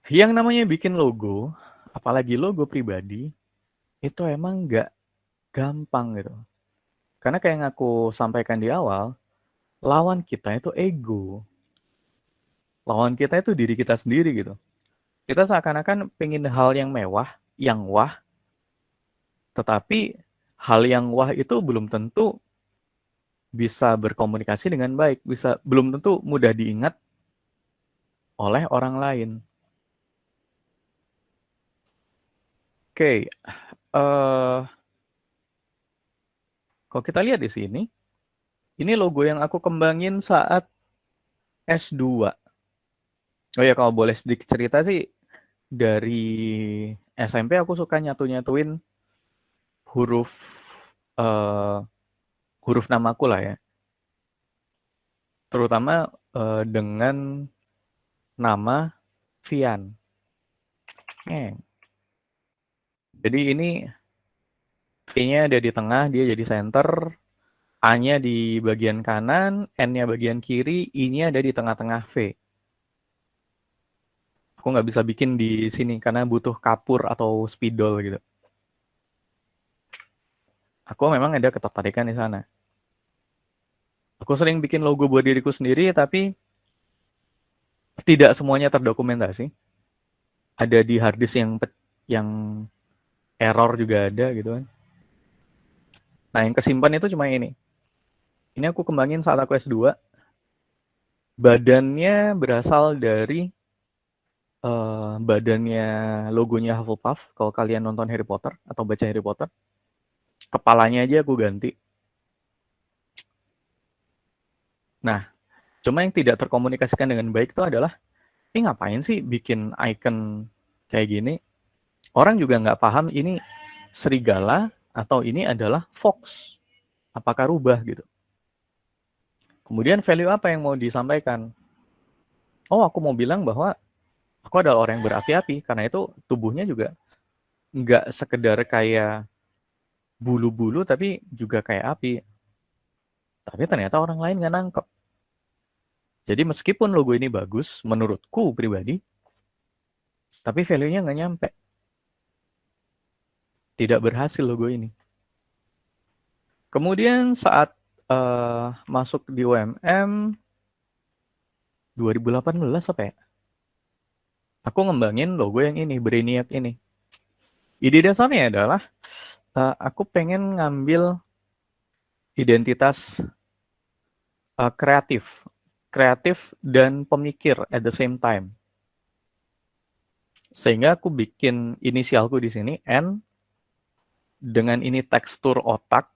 Yang namanya bikin logo, apalagi logo pribadi, itu emang nggak gampang gitu. Karena kayak yang aku sampaikan di awal, lawan kita itu ego. Lawan kita itu diri kita sendiri gitu. Kita seakan-akan pengen hal yang mewah, yang wah, tetapi hal yang wah itu belum tentu bisa berkomunikasi dengan baik, belum tentu mudah diingat oleh orang lain. Oke, kalau kita lihat di sini, ini logo yang aku kembangin saat S2. Oh ya, kalau boleh sedikit cerita sih, dari SMP aku suka nyatu-nyatuin huruf eh, huruf namaku lah ya. Terutama dengan nama Vian. Jadi ini V-nya ada di tengah, dia jadi center, A-nya di bagian kanan, N-nya bagian kiri, I-nya ada di tengah-tengah V. Aku nggak bisa bikin di sini karena butuh kapur atau spidol gitu. Aku memang ada ketertarikan di sana. Aku sering bikin logo buat diriku sendiri, tapi tidak semuanya terdokumentasi. Ada di harddisk yang error juga ada gitu kan. Nah, yang kesimpan itu cuma ini. Ini aku kembangin saat aku S2. Badannya berasal dari badannya logonya Hufflepuff. Kalau kalian nonton Harry Potter atau baca Harry Potter, kepalanya aja aku ganti. Nah, cuma yang tidak terkomunikasikan dengan baik itu adalah, ini ngapain sih bikin icon kayak gini? Orang juga nggak paham ini serigala atau ini adalah fox. Apakah rubah gitu? Kemudian value apa yang mau disampaikan? Oh, aku mau bilang bahwa aku adalah orang yang berapi-api, karena itu tubuhnya juga nggak sekedar kayak bulu-bulu, tapi juga kayak api. Tapi ternyata orang lain nggak nangkep. Jadi meskipun logo ini bagus, menurutku pribadi, tapi value-nya nggak nyampe. Tidak berhasil logo ini. Kemudian saat masuk di UMM 2018 apa ya? Aku ngembangin logo yang ini, Brainiac ini. Ide dasarnya adalah aku pengen ngambil identitas kreatif dan pemikir at the same time. Sehingga aku bikin inisialku di sini N, dengan ini tekstur otak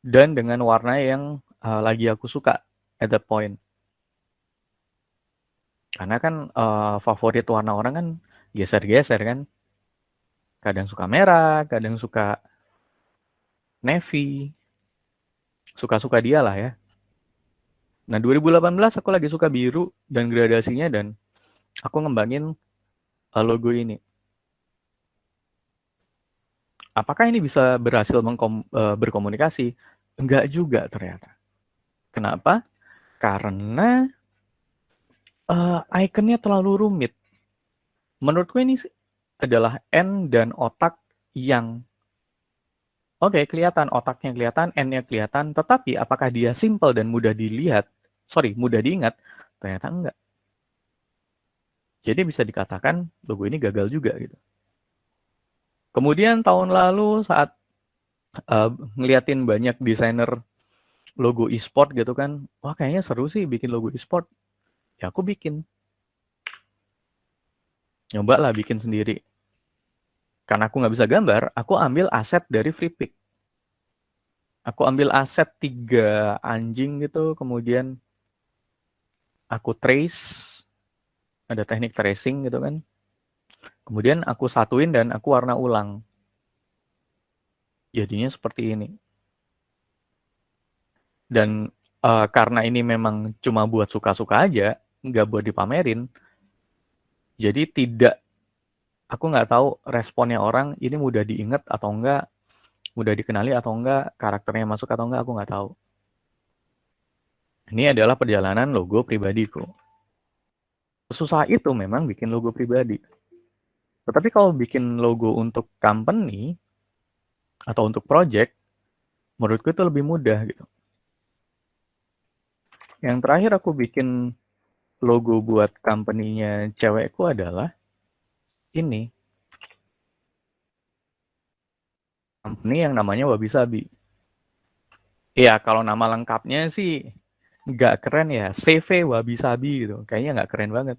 dan dengan warna yang lagi aku suka at that point. Karena kan favorit warna orang kan geser-geser kan. Kadang suka merah, kadang suka navy. Suka-suka dia lah ya. Nah, 2018 aku lagi suka biru dan gradasinya, dan aku ngembangin logo ini. Apakah ini bisa berhasil berkomunikasi? Enggak juga ternyata. Kenapa? Karena ikonnya terlalu rumit. Menurutku ini adalah N dan otak yang oke, kelihatan, otaknya kelihatan, N-nya kelihatan, tetapi apakah dia simple dan mudah dilihat? Mudah diingat? Ternyata enggak. Jadi bisa dikatakan logo ini gagal juga gitu. Kemudian tahun lalu saat ngeliatin banyak desainer logo e-sport gitu kan, wah kayaknya seru sih bikin logo e-sport. Ya aku bikin. Nyoba lah bikin sendiri. Karena aku nggak bisa gambar, aku ambil aset dari FreePic. Aku ambil aset 3 anjing gitu, kemudian aku trace, ada teknik tracing gitu kan. Kemudian aku satuin dan aku warna ulang. Jadinya seperti ini. Dan karena ini memang cuma buat suka-suka aja, nggak buat dipamerin, jadi aku nggak tahu responnya orang, ini mudah diingat atau enggak, mudah dikenali atau enggak, karakternya masuk atau enggak, aku nggak tahu. Ini adalah perjalanan logo pribadiku. susah itu memang bikin logo pribadi. Tetapi kalau bikin logo untuk company atau untuk project, menurutku itu lebih mudah gitu. Yang terakhir aku bikin logo buat company-nya cewekku adalah ini. Company yang namanya Wabi Sabi. Iya, kalau nama lengkapnya sih nggak keren ya. CV Wabi Sabi gitu. Kayaknya nggak keren banget.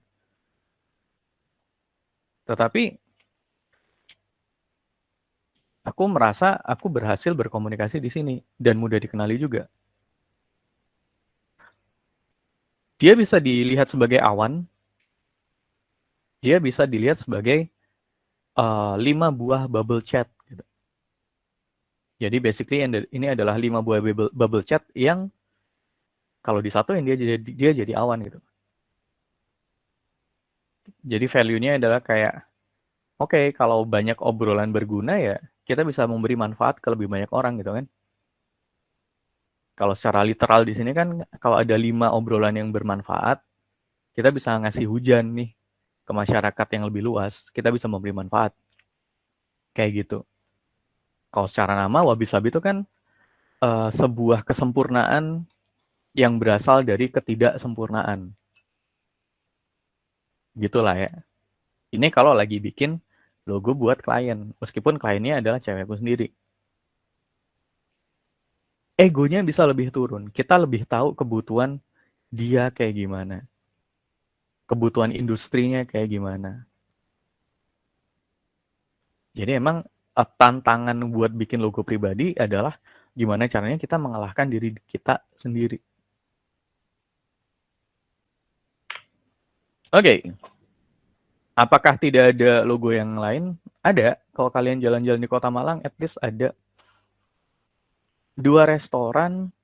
Tetapi aku merasa aku berhasil berkomunikasi di sini dan mudah dikenali juga. Dia bisa dilihat sebagai awan, dia bisa dilihat sebagai 5 buah bubble chat. Gitu. Jadi basically ini adalah 5 buah bubble chat yang kalau disatuin dia jadi awan gitu. Jadi value-nya adalah kayak, oke, kalau banyak obrolan berguna ya kita bisa memberi manfaat ke lebih banyak orang gitu kan. Kalau secara literal di sini kan kalau ada 5 obrolan yang bermanfaat, kita bisa ngasih hujan nih ke masyarakat yang lebih luas, kita bisa memberi manfaat. Kayak gitu. Kalau secara nama, Wabi Sabi itu kan sebuah kesempurnaan yang berasal dari ketidaksempurnaan. Gitulah ya. Ini kalau lagi bikin logo buat klien, meskipun kliennya adalah cewekku sendiri. Egonya bisa lebih turun. Kita lebih tahu kebutuhan dia kayak gimana. Kebutuhan industrinya kayak gimana. Jadi emang tantangan buat bikin logo pribadi adalah gimana caranya kita mengalahkan diri kita sendiri. Oke. Apakah tidak ada logo yang lain? Ada. Kalau kalian jalan-jalan di Kota Malang, at least ada 2 restoran,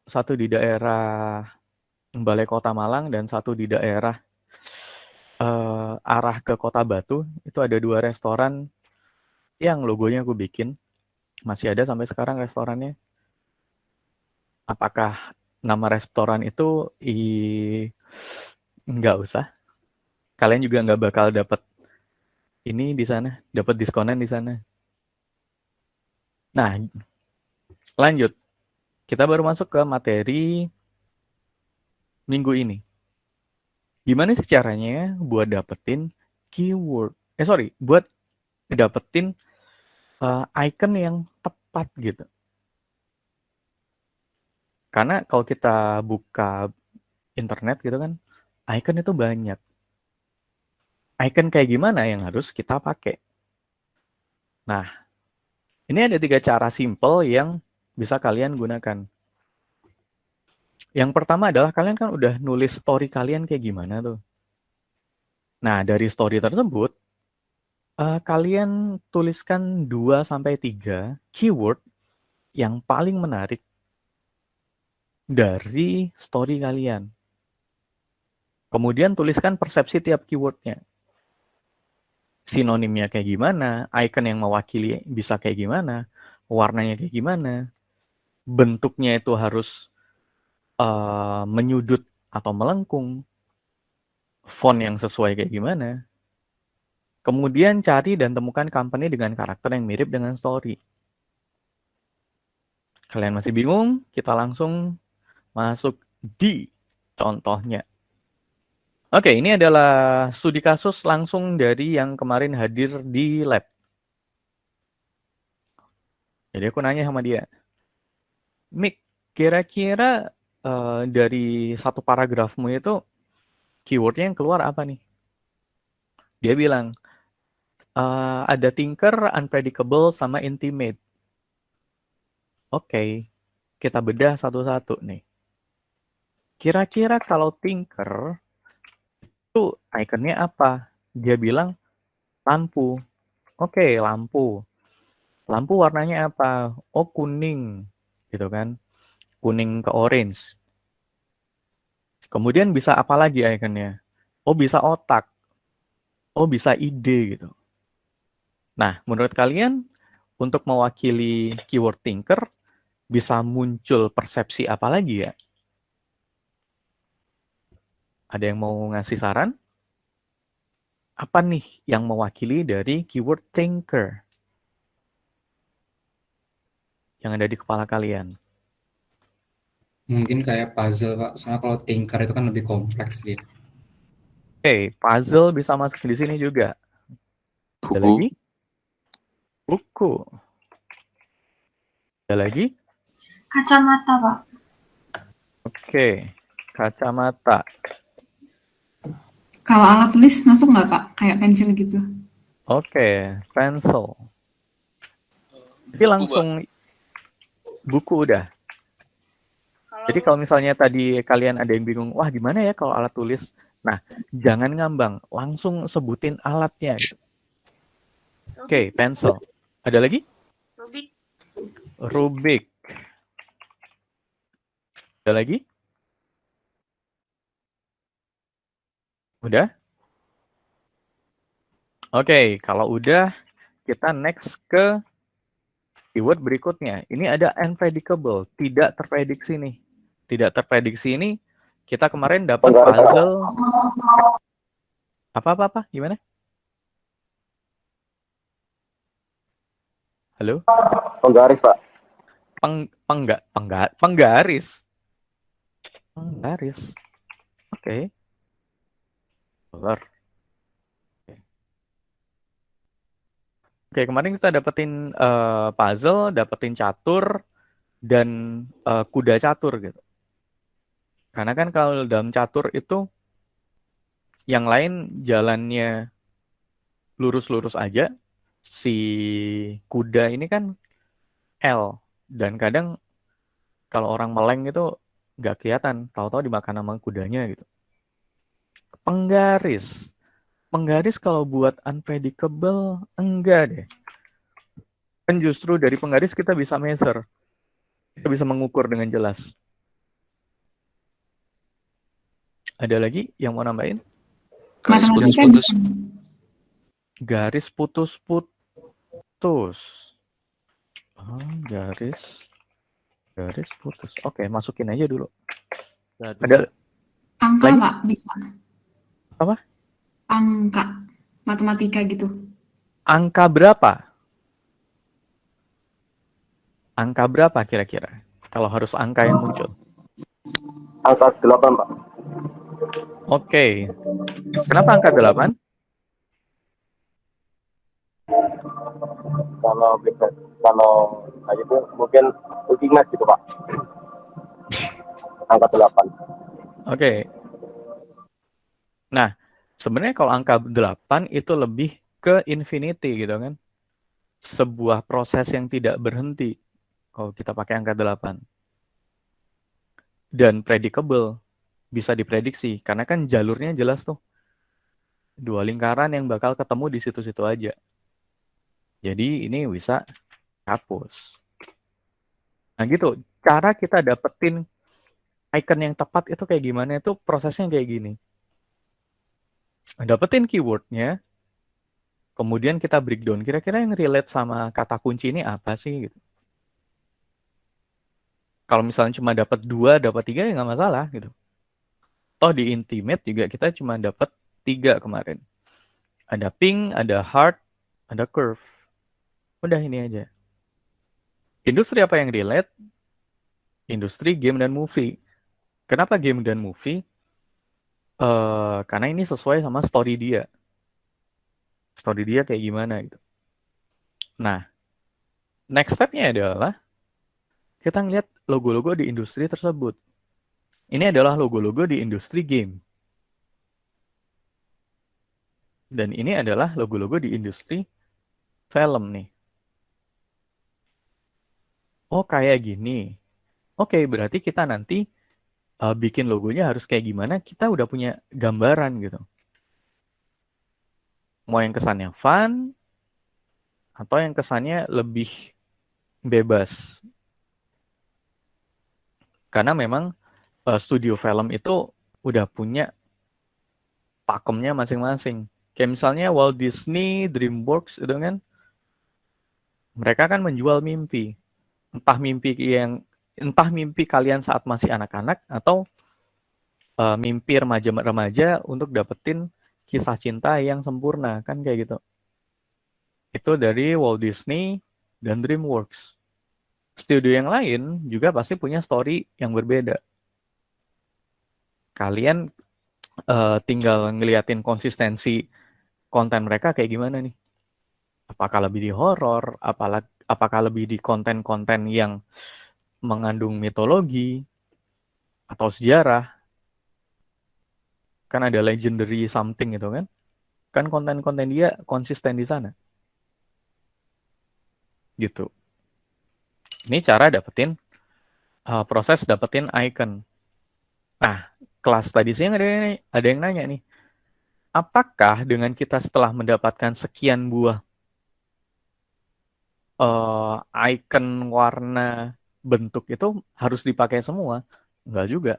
satu di daerah Balai Kota Malang dan satu di daerah arah ke Kota Batu. Itu ada 2 restoran yang logonya aku bikin. Masih ada sampai sekarang restorannya. Apakah nama restoran itu nggak usah. Kalian juga nggak bakal dapat ini di sana, dapat diskonan di sana. Nah, lanjut. Kita baru masuk ke materi minggu ini. Gimana sih caranya buat dapetin keyword? Buat dapetin icon yang tepat gitu. Karena kalau kita buka internet gitu kan, icon itu banyak. Icon kayak gimana yang harus kita pakai? Nah, ini ada 3 cara simple yang bisa kalian gunakan. Yang pertama adalah kalian kan udah nulis story kalian kayak gimana tuh. Nah, dari story tersebut, kalian tuliskan 2-3 keyword yang paling menarik dari story kalian. Kemudian tuliskan persepsi tiap keywordnya. Sinonimnya kayak gimana, icon yang mewakili bisa kayak gimana, warnanya kayak gimana, bentuknya itu harus menyudut atau melengkung, font yang sesuai kayak gimana. Kemudian cari dan temukan company dengan karakter yang mirip dengan story. Kalian masih bingung? Kita langsung masuk di contohnya. Oke, ini adalah studi kasus langsung dari yang kemarin hadir di lab. Jadi aku nanya sama dia, Mik, kira-kira dari satu paragrafmu itu keywordnya yang keluar apa nih? Dia bilang, ada tinker, unpredictable, sama intimate. Oke, kita bedah satu-satu nih. Kira-kira kalau tinker, itu ikonnya apa? Dia bilang, lampu. Oke, lampu. Lampu warnanya apa? Oh, kuning. Gitu kan. Kuning ke orange. Kemudian bisa apa lagi ikonnya? Oh, bisa otak. Oh, bisa ide gitu. Nah, menurut kalian untuk mewakili keyword tinker bisa muncul persepsi apa lagi ya? Ada yang mau ngasih saran? Apa nih yang mewakili dari keyword thinker yang ada di kepala kalian? Mungkin kayak puzzle, Pak. Soalnya kalau thinker itu kan lebih kompleks dia. Oke, puzzle bisa masuk di sini juga. Ada Buku. lagi? Buku. Ada lagi? Kacamata, Pak. Oke, kacamata. Kalau alat tulis masuk nggak, Pak? Kayak pensil gitu. Oke, pencil. Jadi langsung buku udah. Jadi kalau misalnya tadi kalian ada yang bingung, wah gimana ya kalau alat tulis? Nah, jangan ngambang, langsung sebutin alatnya. Gitu. Oke, pencil. Ada lagi? Rubik. Rubik. Ada lagi? Udah? Oke, kalau udah, kita next ke keyword berikutnya. Ini ada unpredictable, tidak terprediksi nih. Tidak terprediksi ini, kita kemarin dapat puzzle. Apa? Gimana? Halo? Penggaris, Pak. Penggaris. Penggaris. Oke. Oke, kemarin kita dapetin puzzle, dapetin catur, dan kuda catur gitu. Karena kan kalau dalam catur itu yang lain jalannya lurus-lurus aja, si kuda ini kan L, dan kadang kalau orang meleng itu nggak kelihatan, tahu-tahu dimakan sama kudanya gitu. Penggaris. Penggaris kalau buat unpredictable, enggak deh. Kan justru dari penggaris kita bisa measure. Kita bisa mengukur dengan jelas. Ada lagi yang mau nambahin? Garis putus-putus. Garis putus-putus. Garis putus. Oke, masukin aja dulu. Ada angka, lagi? Pak, bisa. Apa? Angka, matematika gitu. Angka berapa? Angka berapa kira-kira? Kalau harus angka yang muncul. Angka 8, Pak. Oke. Kenapa angka 8? Kalau itu mungkin ultimate gitu, Pak. Angka 8. Oke. Nah, sebenarnya kalau angka 8 itu lebih ke infinity gitu kan. Sebuah proses yang tidak berhenti kalau kita pakai angka 8. Dan predictable, bisa diprediksi karena kan jalurnya jelas tuh. 2 lingkaran yang bakal ketemu di situ-situ aja. Jadi ini bisa hapus. Nah gitu, cara kita dapetin icon yang tepat itu kayak gimana, itu prosesnya kayak gini. Dapetin keywordnya, kemudian kita breakdown, kira-kira yang relate sama kata kunci ini apa sih gitu. Kalau misalnya cuma dapat 2, dapat 3 ya nggak masalah gitu. Toh di Intimate juga kita cuma dapat 3 kemarin. Ada pink, ada heart, ada curve. Udah ini aja. Industri apa yang relate? Industri game dan movie. Kenapa game dan movie? Karena ini sesuai sama story dia. Story dia kayak gimana gitu. Nah, next step-nya adalah kita ngeliat logo-logo di industri tersebut. Ini adalah logo-logo di industri game. Dan ini adalah logo-logo di industri film nih. Oh, kayak gini. Oke, berarti kita nanti bikin logonya harus kayak gimana, kita udah punya gambaran gitu. Mau yang kesannya fun, atau yang kesannya lebih bebas. Karena memang studio film itu udah punya pakemnya masing-masing. Kayak misalnya Walt Disney, DreamWorks itu kan, mereka kan menjual mimpi. Entah mimpi kalian saat masih anak-anak, atau mimpi remaja untuk dapetin kisah cinta yang sempurna, kan kayak gitu. Itu dari Walt Disney dan DreamWorks. Studio yang lain juga pasti punya story yang berbeda. Kalian tinggal ngeliatin konsistensi konten mereka kayak gimana nih. Apakah lebih di horor, apakah lebih di konten-konten yang mengandung mitologi atau sejarah. Kan ada legendary something gitu kan. Kan konten-konten dia konsisten di sana. Gitu. Ini cara dapetin proses dapetin icon. Nah, kelas tadi siang ada yang nanya nih. Apakah dengan kita setelah mendapatkan sekian buah icon warna bentuk itu harus dipakai semua? Enggak juga.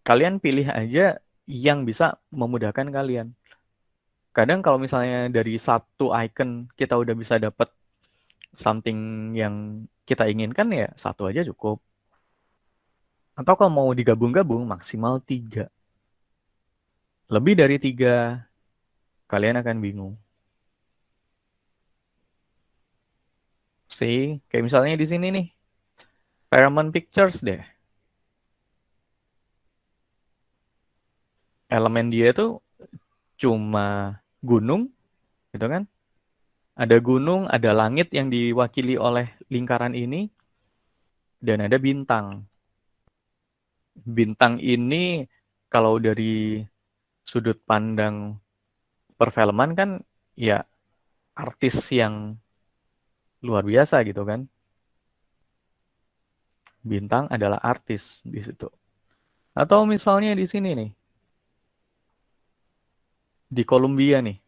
Kalian pilih aja yang bisa memudahkan kalian. Kadang kalau misalnya dari satu icon kita udah bisa dapat something yang kita inginkan, ya satu aja cukup. Atau kalau mau digabung-gabung maksimal 3. Lebih dari 3, kalian akan bingung. Kayak misalnya di sini nih, Paramount Pictures deh. Elemen dia tuh cuma gunung, gitu kan? Ada gunung, ada langit yang diwakili oleh lingkaran ini, dan ada bintang. Bintang ini kalau dari sudut pandang perfilman kan ya artis yang luar biasa gitu kan. Bintang adalah artis di situ. Atau misalnya di sini nih, di Columbia nih.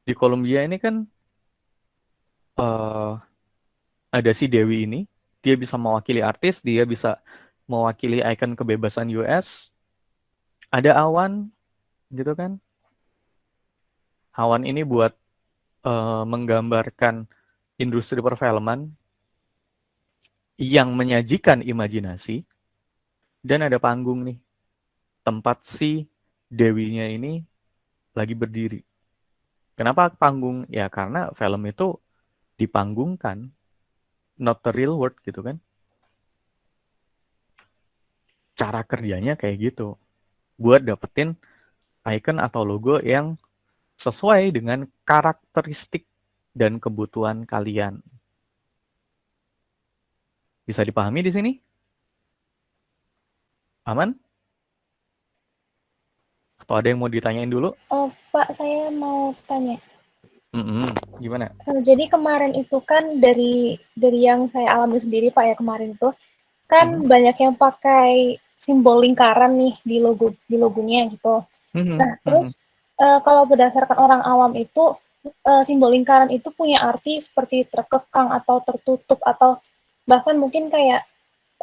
Di Columbia ini kan ada si Dewi ini, dia bisa mewakili artis, dia bisa mewakili ikon kebebasan US. Ada awan, gitu kan? Awan ini buat menggambarkan industri perfilman yang menyajikan imajinasi. Dan ada panggung nih, tempat si Dewinya ini lagi berdiri. Kenapa panggung? Ya karena film itu dipanggungkan, not the real world gitu kan. Cara kerjanya kayak gitu. Buat dapetin icon atau logo yang sesuai dengan karakteristik dan kebutuhan kalian. Bisa dipahami di sini? Aman? Atau ada yang mau ditanyain dulu? Oh, Pak, saya mau tanya. Gimana? Jadi kemarin itu kan dari yang saya alami sendiri, Pak, ya kemarin itu kan banyak yang pakai simbol lingkaran nih di logonya gitu. Nah, terus kalau berdasarkan orang awam itu simbol lingkaran itu punya arti seperti terkekang atau tertutup atau bahkan mungkin kayak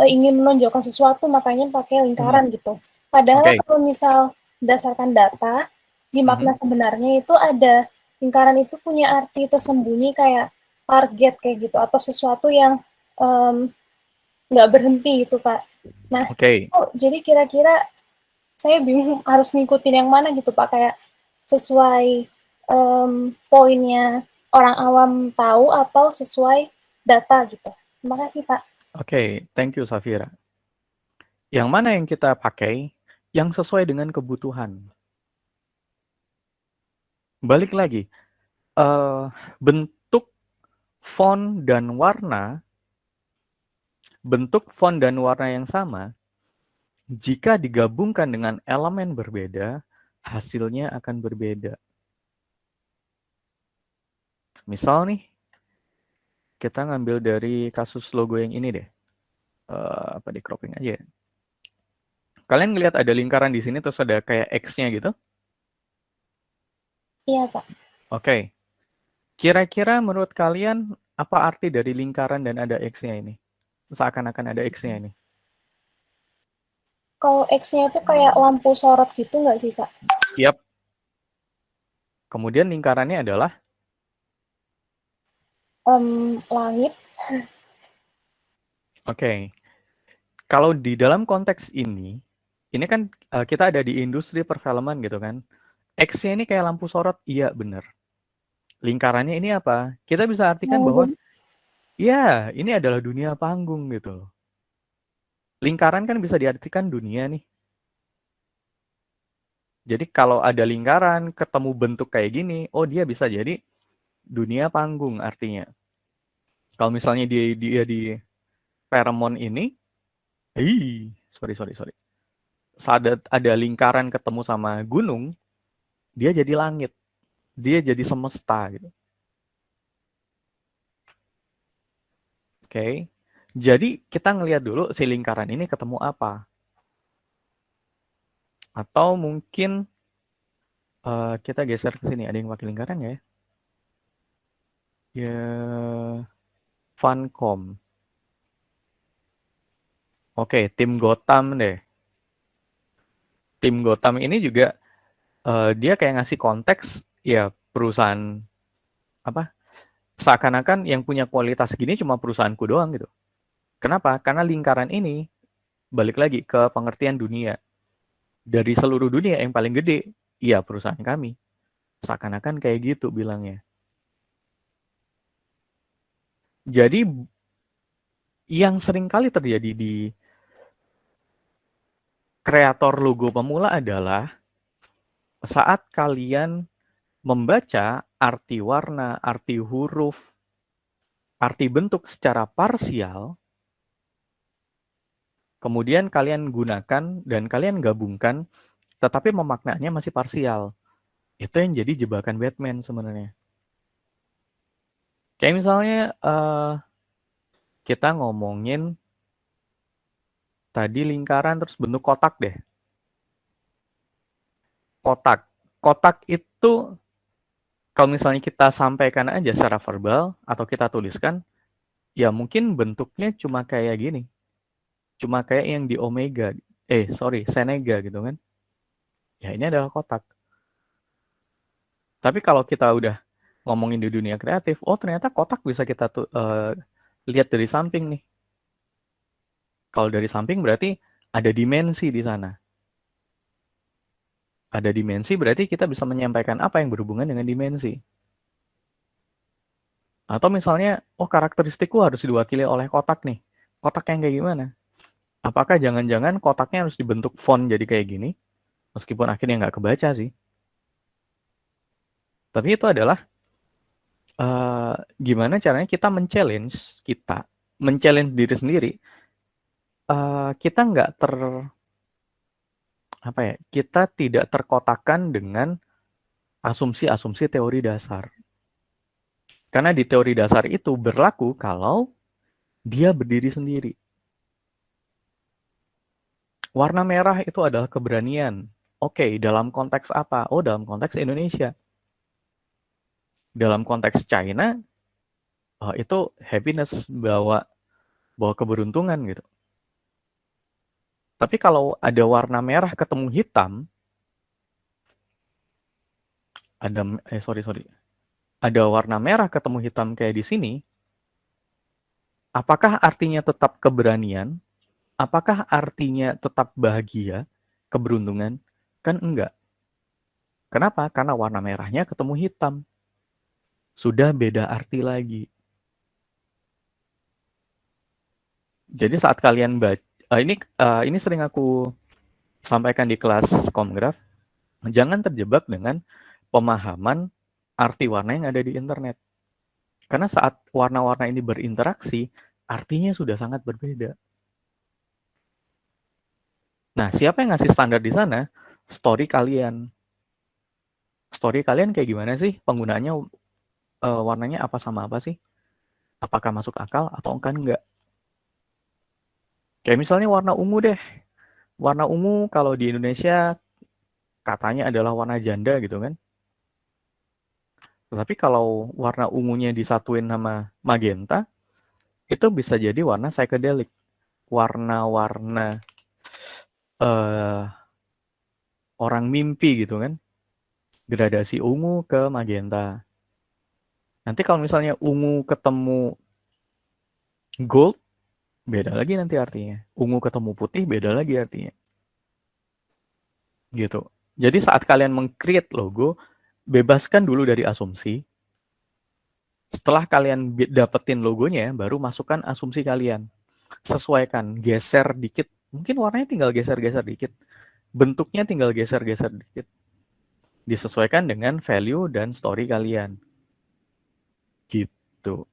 ingin menonjolkan sesuatu makanya pakai lingkaran gitu. Padahal kalau misal berdasarkan data di makna sebenarnya itu ada lingkaran itu punya arti tersembunyi kayak target kayak gitu atau sesuatu yang nggak berhenti gitu Pak. Nah, jadi kira-kira saya bingung harus ngikutin yang mana gitu Pak, kayak sesuai poinnya orang awam tahu atau sesuai data gitu. Terima kasih Pak. Thank you Safira. Yang mana yang kita pakai yang sesuai dengan kebutuhan. Balik lagi, bentuk font dan warna yang sama, jika digabungkan dengan elemen berbeda, hasilnya akan berbeda. Misal nih, kita ngambil dari kasus logo yang ini deh. Di cropping aja ya. Kalian ngelihat ada lingkaran di sini terus ada kayak X-nya gitu? Iya, Pak. Kira-kira menurut kalian apa arti dari lingkaran dan ada X-nya ini? Seakan-akan ada X-nya ini. Kalau X-nya itu kayak lampu sorot gitu nggak sih, Pak? Yap. Kemudian lingkarannya adalah? Langit. kalau di dalam konteks ini kan kita ada di industri perfilman gitu kan. X-nya ini kayak lampu sorot, iya bener. Lingkarannya ini apa? Kita bisa artikan bahwa ya ini adalah dunia panggung gitu. Lingkaran kan bisa diartikan dunia nih. Jadi kalau ada lingkaran ketemu bentuk kayak gini, oh dia bisa jadi dunia panggung artinya. Kalau misalnya dia di Paramount ini, sorry. Saat ada lingkaran ketemu sama gunung, dia jadi langit. Dia jadi semesta gitu. Oke. Jadi kita ngelihat dulu si lingkaran ini ketemu apa. Atau mungkin kita geser ke sini. Ada yang pakai lingkaran nggak ya? Ya, Funcom. Oke, tim Gotham deh. Tim Gotham ini juga dia kayak ngasih konteks ya perusahaan apa? Seakan-akan yang punya kualitas gini cuma perusahaanku doang gitu. Kenapa? Karena lingkaran ini balik lagi ke pengertian dunia. Dari seluruh dunia yang paling gede, ya perusahaan kami. Seakan-akan kayak gitu bilangnya. Jadi yang sering kali terjadi di kreator logo pemula adalah saat kalian membaca arti warna, arti huruf, arti bentuk secara parsial, kemudian kalian gunakan dan kalian gabungkan, tetapi memaknanya masih parsial. Itu yang jadi jebakan Batman sebenarnya. Kayak misalnya kita ngomongin tadi lingkaran terus bentuk kotak deh. Kotak itu kalau misalnya kita sampaikan aja secara verbal atau kita tuliskan, ya mungkin bentuknya cuma kayak gini. Cuma kayak yang di Senega gitu kan. Ya ini adalah kotak. Tapi kalau kita udah ngomongin di dunia kreatif, oh ternyata kotak bisa kita lihat dari samping nih. Kalau dari samping berarti ada dimensi di sana. Ada dimensi berarti kita bisa menyampaikan apa yang berhubungan dengan dimensi. Atau misalnya, oh karakteristikku harus diwakili oleh kotak nih. Kotak yang kayak gimana? Apakah jangan-jangan kotaknya harus dibentuk font jadi kayak gini? Meskipun akhirnya nggak kebaca sih. Tapi itu adalah gimana caranya kita men-challenge diri sendiri. Kita nggak kita tidak terkotakkan dengan asumsi-asumsi teori dasar. Karena di teori dasar itu berlaku kalau dia berdiri sendiri. Warna merah itu adalah keberanian. Oke, dalam konteks apa? Oh, dalam konteks Indonesia. Dalam konteks China, itu happiness, bawa keberuntungan gitu. Tapi kalau ada warna merah ketemu hitam, ada warna merah ketemu hitam kayak di sini, apakah artinya tetap keberanian? Apakah artinya tetap bahagia, keberuntungan? Kan enggak. Kenapa? Karena warna merahnya ketemu hitam. Sudah beda arti lagi. Jadi saat kalian baca, ini sering aku sampaikan di kelas Komgraf, jangan terjebak dengan pemahaman arti warna yang ada di internet. Karena saat warna-warna ini berinteraksi, artinya sudah sangat berbeda. Nah, siapa yang ngasih standar di sana? Story kalian. Story kalian kayak gimana sih? Penggunaannya warnanya apa sama apa sih? Apakah masuk akal atau enggak? Kayak misalnya warna ungu deh. Warna ungu kalau di Indonesia katanya adalah warna janda gitu kan. Tetapi kalau warna ungunya disatuin sama magenta, itu bisa jadi warna psychedelic. Warna-warna orang mimpi gitu kan. Gradasi ungu ke magenta. Nanti kalau misalnya ungu ketemu gold, beda lagi nanti artinya. Ungu ketemu putih, beda lagi artinya. Gitu. Jadi saat kalian meng-create logo, bebaskan dulu dari asumsi. Setelah kalian dapetin logonya, baru masukkan asumsi kalian. Sesuaikan, geser dikit. Mungkin warnanya tinggal geser-geser dikit. Bentuknya tinggal geser-geser dikit. Disesuaikan dengan value dan story kalian. Gitu.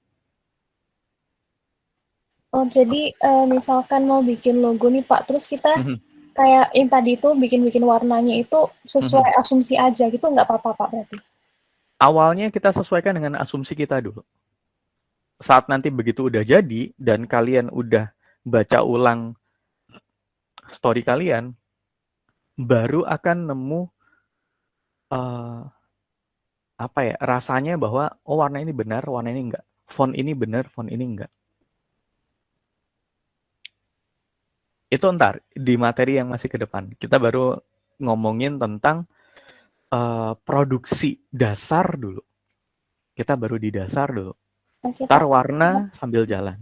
Oh, jadi misalkan mau bikin logo nih Pak, terus kita kayak yang tadi itu bikin-bikin warnanya itu sesuai asumsi aja gitu, nggak apa-apa Pak berarti? Awalnya kita sesuaikan dengan asumsi kita dulu. Saat nanti begitu udah jadi dan kalian udah baca ulang story kalian, baru akan nemu apa ya, rasanya bahwa oh warna ini benar, warna ini enggak. Font ini benar, font ini enggak. Itu ntar di materi yang masih ke depan. Kita baru ngomongin tentang produksi dasar dulu. Kita baru di dasar dulu. Okay, ntar warna sambil jalan.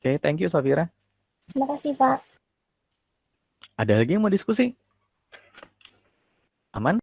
Oke, thank you Safira. Terima kasih Pak. Ada lagi yang mau diskusi? Aman?